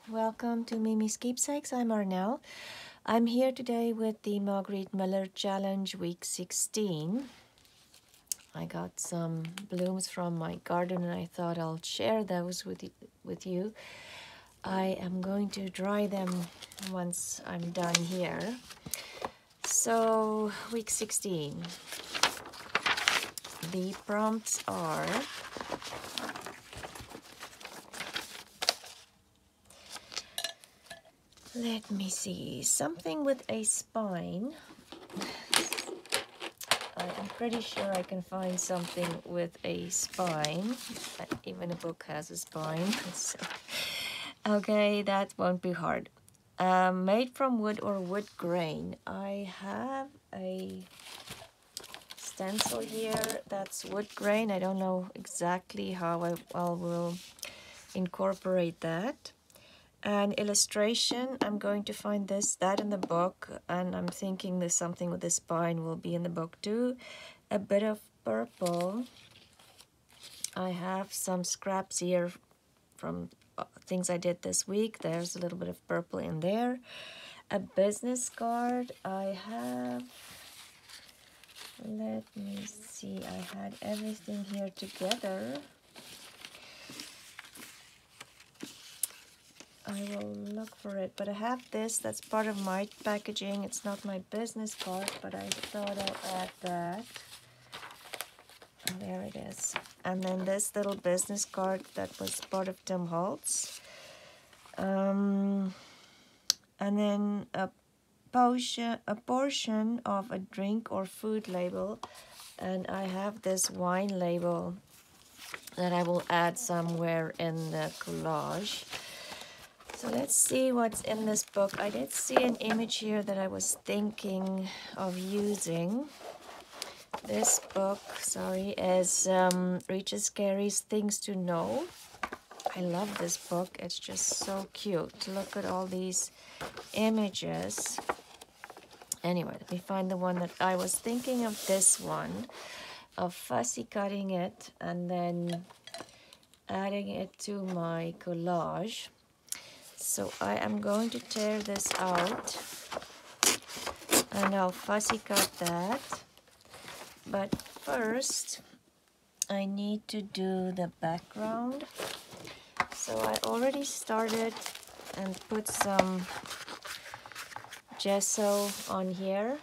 Welcome to Mimi's Keepsakes. I'm Arnell. I'm here today with the Marguerite Miller Challenge Week 16. I got some blooms from my garden and I thought I'll share those with you. I am going to dry them once I'm done here. So, Week 16. The prompts are... Let me see, something with a spine. I'm pretty sure I can find something with a spine. Even a book has a spine. So, okay, that won't be hard. Made from wood or wood grain. I have a stencil here that's wood grain. I don't know exactly how I will incorporate that. An illustration, I'm going to find that in the book, and I'm thinking there's something with the spine will be in the book too. A bit of purple. I have some scraps here from things I did this week. There's a little bit of purple in there. A business card. I have, let me see, I had everything here together. I will look for it, but I have this that's part of my packaging. It's not my business card, but I thought I'll add that. And there it is. And then this little business card that was part of Tim Holtz. And then a portion of a drink or food label. And I have this wine label that I will add somewhere in the collage. So let's see what's in this book. I did see an image here that I was thinking of using. This book, is Reaches Carey's Things to Know. I love this book. It's just so cute. Look at all these images. Anyway, let me find the one that I was thinking of, this one, of fussy cutting it and then adding it to my collage. So I am going to tear this out and I'll fussy cut that. But first, I need to do the background. So I already started and put some gesso on here.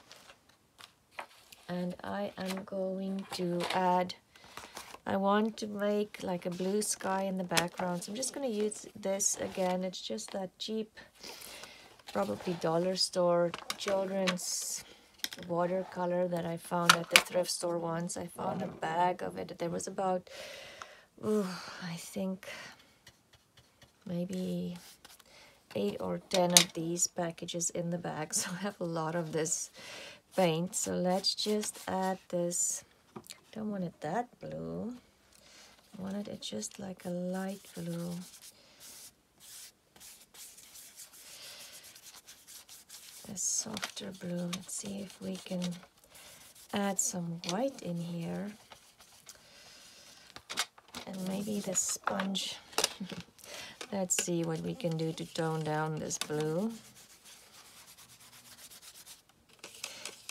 And I am going to add, I want to make like a blue sky in the background. So I'm just going to use this again. It's just that cheap, probably dollar store children's watercolor that I found at the thrift store once. I found a bag of it. There was about, I think maybe 8 or 10 of these packages in the bag. So I have a lot of this paint. So let's just add this. Don't want it that blue. I wanted it just like a light blue. A softer blue. Let's see if we can add some white in here. And maybe the sponge. Let's see what we can do to tone down this blue.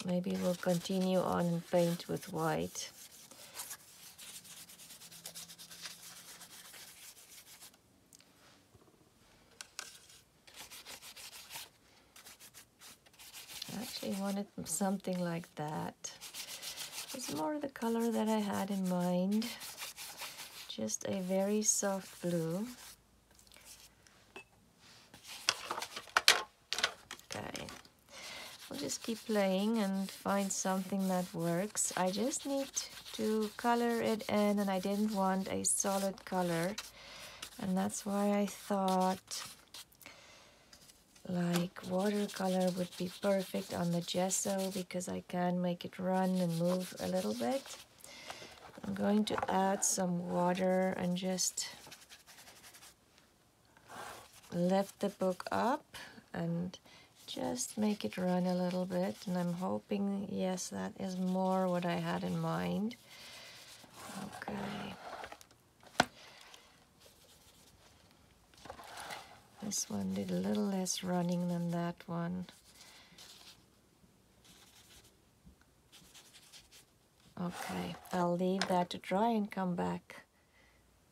Maybe we'll continue on and paint with white. I actually wanted something like that. It's more the color that I had in mind. Just a very soft blue. Okay. I'll just keep playing and find something that works. I just need to color it in, and I didn't want a solid color. And that's why I thought like watercolor would be perfect on the gesso, because I can make it run and move a little bit. I'm going to add some water and just lift the book up and just make it run a little bit. And I'm hoping, yes, that is more what I had in mind. Okay. This one did a little less running than that one. Okay, I'll leave that to dry and come back.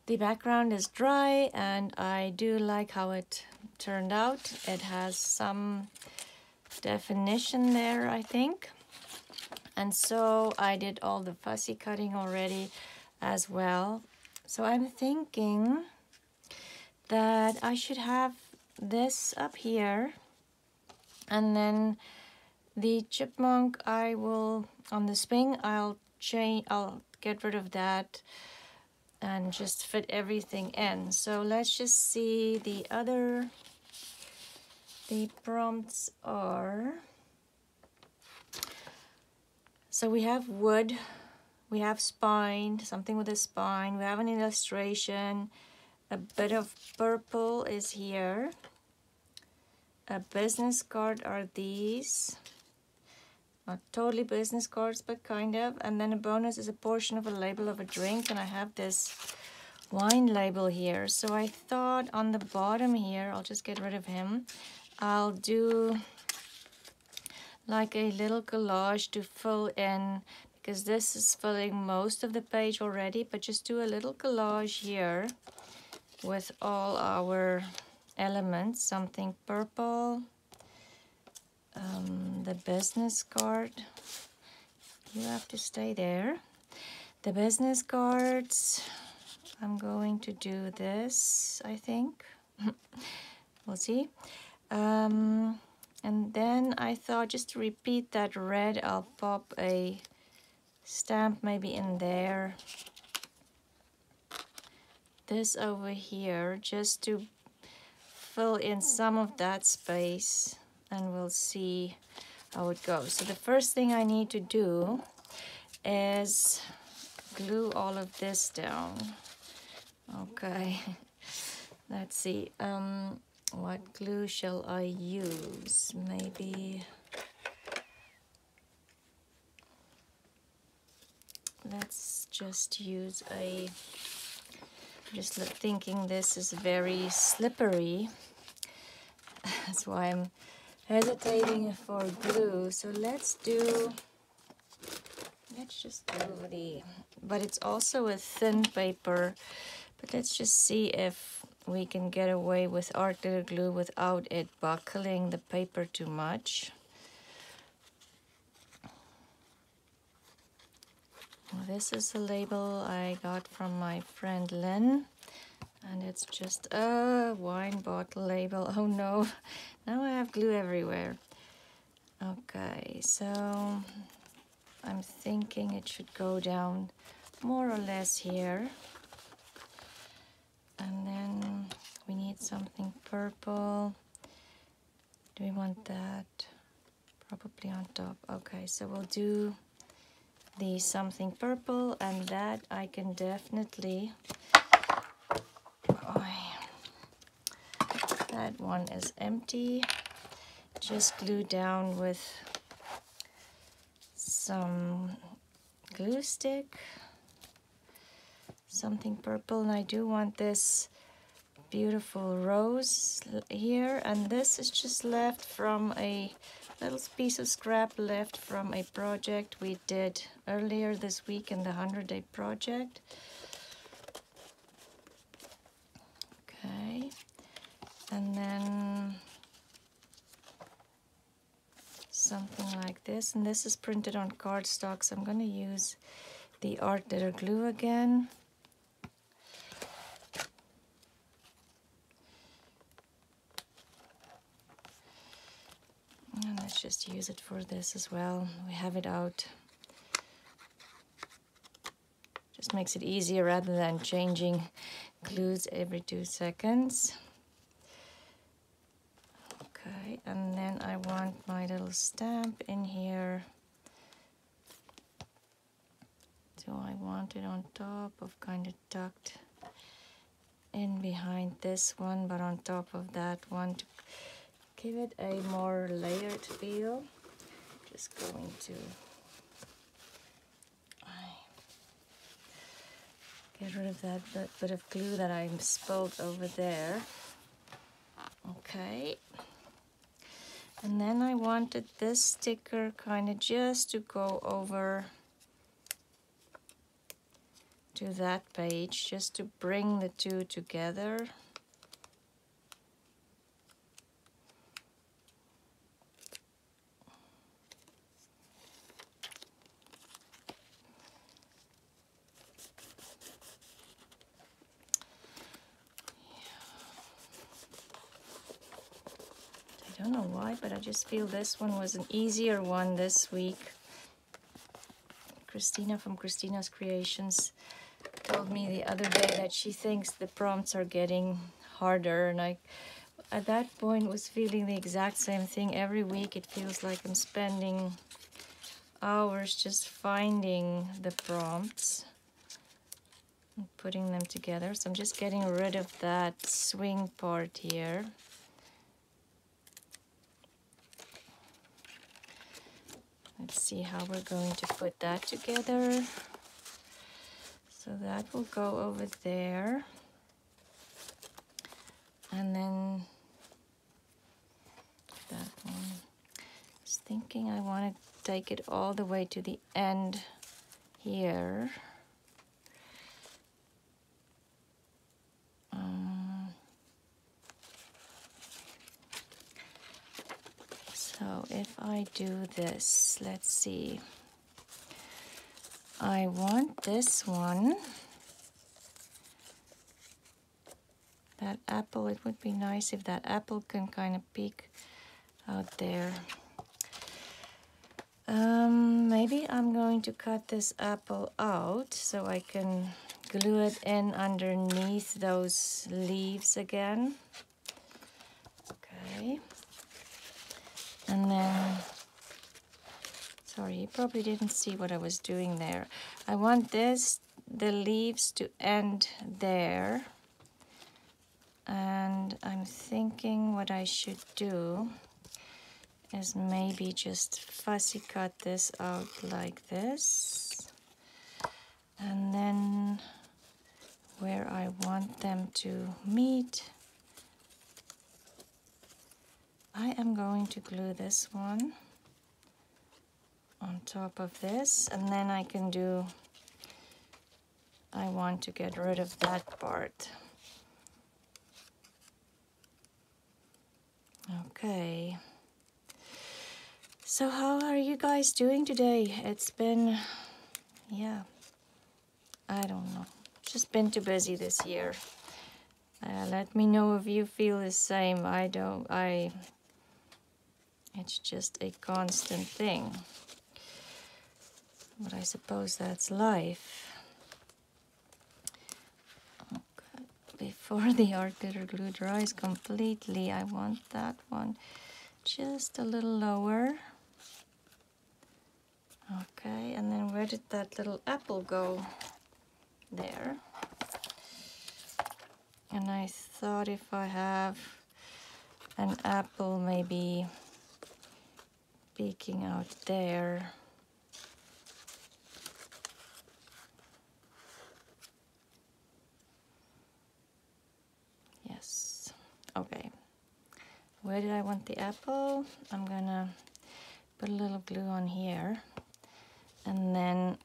The background is dry and I do like how it turned out. It has some definition there, I think. And so I did all the fussy cutting already as well. So I'm thinking that I should have this up here, and then the chipmunk I will, on the swing, I'll get rid of that and just fit everything in. So let's just see the prompts are, so we have wood, we have spine, something with a spine, we have an illustration, a bit of purple is here, a business card are these, not totally business cards but kind of, and then a bonus is a portion of a label of a drink, and I have this wine label here. So I thought on the bottom here, I'll just get rid of him, I'll do like a little collage to fill in, because this is filling most of the page already, but just do a little collage here with all our elements. Something purple, the business card, you have to stay there. The business cards, I'm going to do this, I think. We'll see. And then I thought, just to repeat that red, I'll pop a stamp maybe in there. This over here, just to fill in some of that space, and we'll see how it goes. So the first thing I need to do is glue all of this down. Okay, let's see. What glue shall I use? Maybe let's just use a, just thinking this is very slippery. That's why I'm hesitating for glue. So let's just do the, but it's also a thin paper, but let's just see if we can get away with art glitter glue without it buckling the paper too much. This is a label I got from my friend Lynn, and it's just a wine bottle label. Oh no, now I have glue everywhere. Okay, so I'm thinking it should go down more or less here. And then we need something purple. Do we want that? Probably on top. Okay, so we'll do the something purple, and that I can definitely, that one is empty. Just glue down with some glue stick. Something purple, and I do want this beautiful rose here, and this is just left from a little piece of scrap left from a project we did earlier this week in the 100-day project. Okay, and then something like this, and this is printed on cardstock, so I'm going to use the art glitter glue again. And let's just use it for this as well. We have it out. Just makes it easier rather than changing glues every 2 seconds. Okay, and then I want my little stamp in here. So I want it on top of, kind of tucked in behind this one, but on top of that one to give it a more layered feel. Just going to get rid of that bit of glue that I spilled over there. Okay. And then I wanted this sticker kind of just to go over to that page, just to bring the two together. I don't know why, but I just feel this one was an easier one this week. Christina from Christina's Creations told me the other day that she thinks the prompts are getting harder, and I at that point was feeling the exact same thing. Every week it feels like I'm spending hours just finding the prompts and putting them together. So I'm just getting rid of that swing part here. Let's see how we're going to put that together. So that will go over there. And then that one. I was thinking I want to take it all the way to the end here. So if I do this, let's see. I want this one. That apple, it would be nice if that apple can kind of peek out there. Maybe I'm going to cut this apple out so I can glue it in underneath those leaves again. Okay. And then, sorry, you probably didn't see what I was doing there. I want the leaves to end there. And I'm thinking what I should do is maybe just fussy cut this out like this. And then where I want them to meet, I am going to glue this one on top of this, and then I can do, I want to get rid of that part. Okay. So how are you guys doing today? It's been, yeah, I don't know. Just been too busy this year. Let me know if you feel the same. It's just a constant thing. But I suppose that's life. Okay. Before the art glitter glue dries completely, I want that one just a little lower. Okay, and then where did that little apple go? There. And I thought if I have an apple maybe peeking out there. Yes. Okay. Where did I want the apple? I'm gonna put a little glue on here and then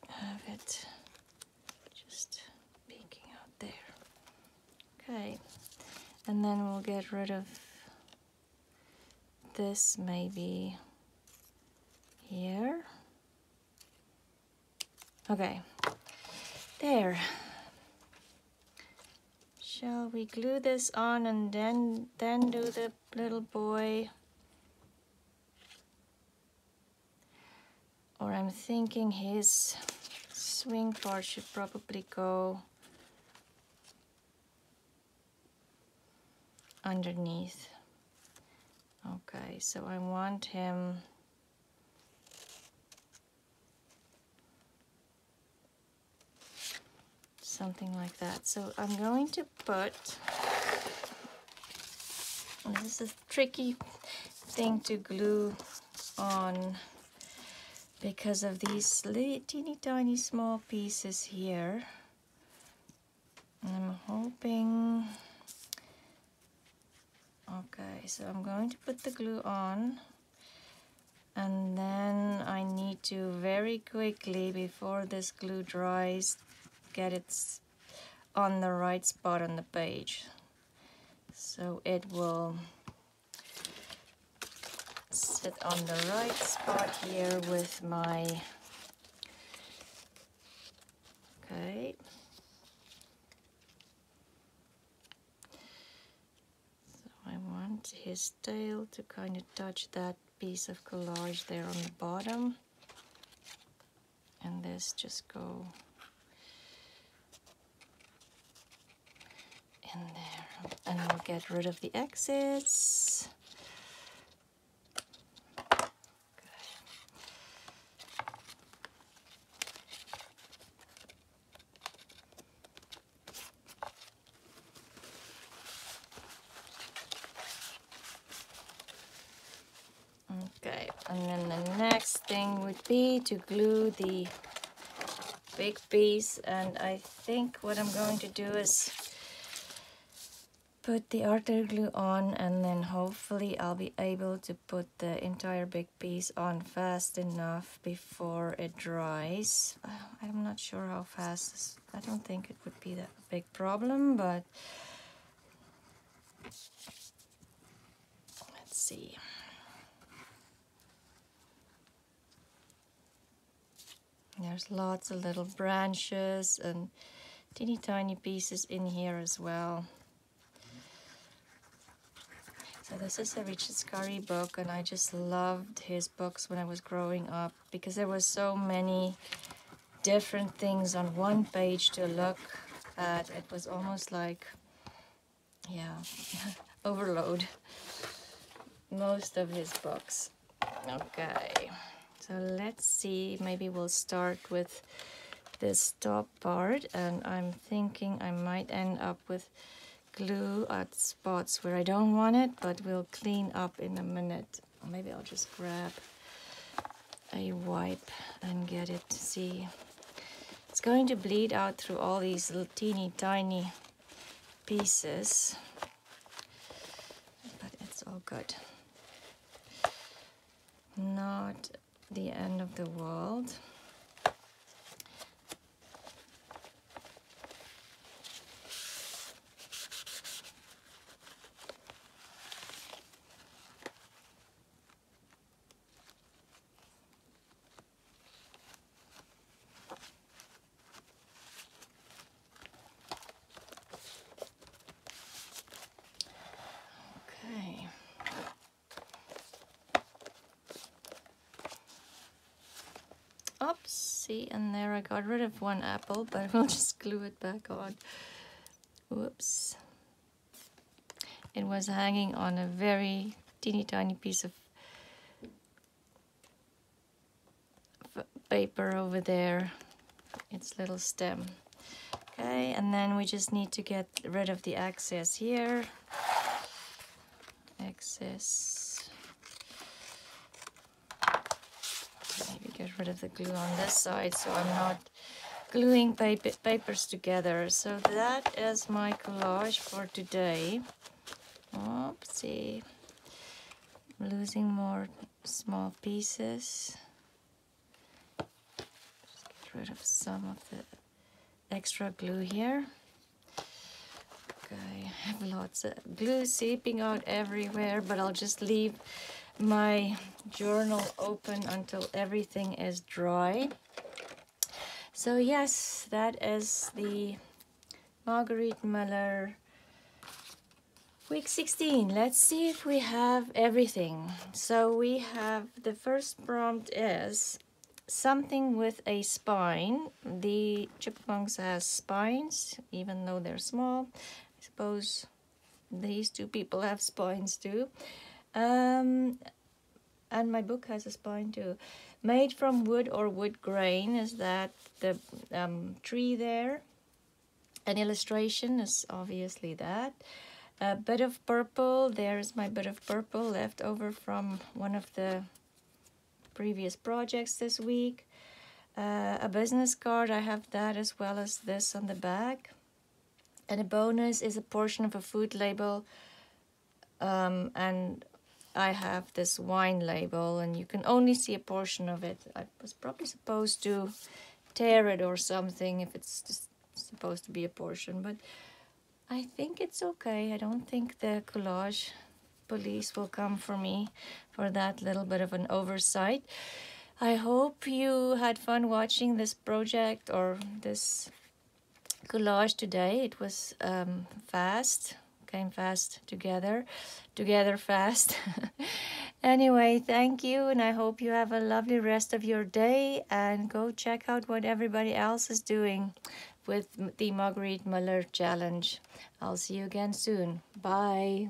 have it just peeking out there. Okay. And then we'll get rid of this maybe here. Okay, there. Shall we glue this on and then do the little boy? Or I'm thinking his swing part should probably go underneath. Okay, so I want him something like that. So I'm going to put, this is a tricky thing to glue on because of these teeny tiny small pieces here. And I'm hoping Okay, so I'm going to put the glue on, and then I need to very quickly, before this glue dries, get it on the right spot on the page. So it will sit on the right spot here with my, okay. So I want his tail to kind of touch that piece of collage there on the bottom. And this just go in there. And we'll get rid of the excess. Okay, and then the next thing would be to glue the big piece, and I think what I'm going to do is put the art glue on, and then hopefully I'll be able to put the entire big piece on fast enough before it dries. I'm not sure how fast this, I don't think it would be that big problem, but let's see. There's lots of little branches and teeny tiny pieces in here as well. So this is a Richard Scarry book, and I just loved his books when I was growing up because there were so many different things on one page to look at. It was almost like, yeah, overload. Most of his books. Okay. So let's see, maybe we'll start with this top part, and I'm thinking I might end up with glue at spots where I don't want it, but we'll clean up in a minute. Maybe I'll just grab a wipe and get it. See, it's going to bleed out through all these little teeny tiny pieces, but it's all good. Not the end of the world. Okay. Oops, see, and there I got rid of one apple, but we'll just glue it back on. Whoops. It was hanging on a very teeny tiny piece of paper over there, its little stem. Okay, and then we just need to get rid of the excess here. Excess. Maybe get rid of the glue on this side so I'm not gluing papers together. So that is my collage for today. Oopsie. I'm losing more small pieces. Just get rid of some of the extra glue here. Okay, I have lots of glue seeping out everywhere, but I'll just leave my journal open until everything is dry. So yes, that is the Marguerite Miller week 16. Let's see if we have everything. So we have, the first prompt is something with a spine. The chipmunks has spines, even though they're small. I suppose these two people have spines too. And my book has a spine too. Made from wood or wood grain, is that the tree there? An illustration is obviously that. A bit of purple, there's my bit of purple left over from one of the previous projects this week. A business card, I have that as well as this on the back. And a bonus is a portion of a food label and I have this wine label, and you can only see a portion of it. I was probably supposed to tear it or something if it's just supposed to be a portion, but I think it's okay. I don't think the collage police will come for me for that little bit of an oversight. I hope you had fun watching this project or this collage today. It was fast, came fast together fast. Anyway, thank you, and I hope you have a lovely rest of your day, and go check out what everybody else is doing with the Marguerite Muller Challenge. I'll see you again soon. Bye.